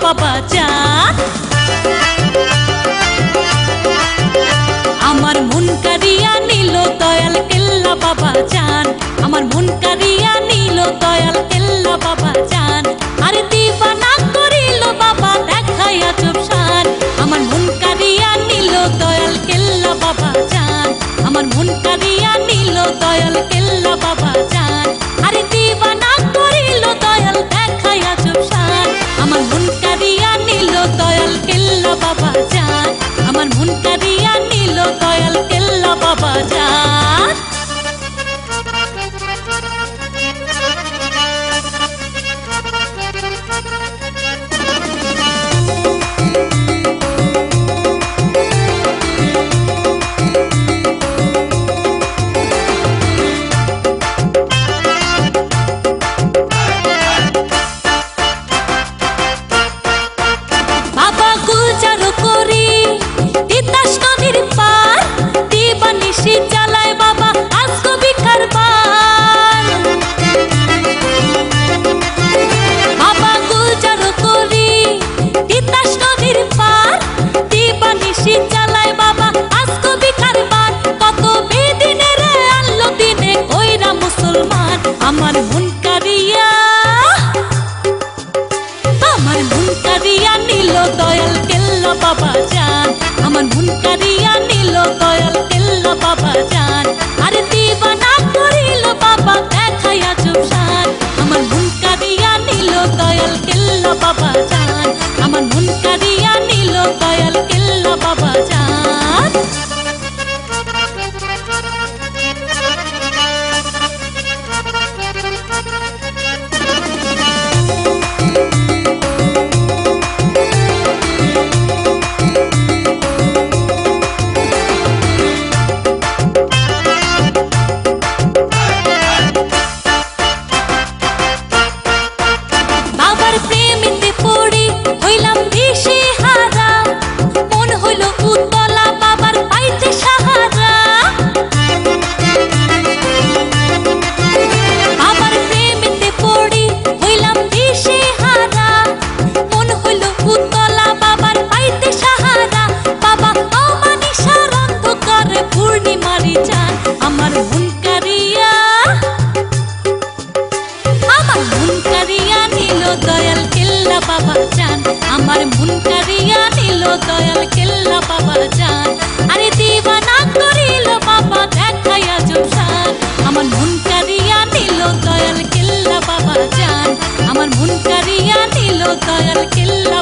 বাবা জান। আমার মন কারিয়া নিল দয়াল কেল্লা বাবা জান, আমার মন কারিয়া নিল দয়াল কেল্লা বাবা জান। আরে দিবানা করিল বাবা দেখাইয়া চুপসান, আমার মন কারিয়া নিল দয়াল কেল্লা বাবা জান, আমার মন কারিয়া নিল দয়াল কেল্লা বাবা জান। আরে দিবানা করিল দয়াল দেখাইয়া চুপসান, আমার মন কারিয়া নিল দয়াল কেল্লা বাবা জান, আমার মন কারিয়া নিল দয়াল কেল্লা বাবা জান। আমার মন কারিয়া নিল দয়াল কেল্লা বাবা জান, আমার মন কারিয়া নিল দয়াল কেল্লা বাবা জান। আরে দিবানা করিল বাবা দেখাইয়া চুপসান, আমার মন কারিয়া নিল দয়াল কেল্লা বাবা জান, আমার মন কারিয়া নিল দয়াল কেল্লা বাবা জান। দয়াল কেল্লা বাবা জান, আমার মন কারিয়া নিল দয়াল কেল্লা বাবা জান। আরে দিবানা করিল বাবা দেখাইয়া চুপসান, আমার মন কারিয়া নিল দয়াল কেল্লা বাবা জান, আমার মন কারিয়া নিল দয়াল কেল্লা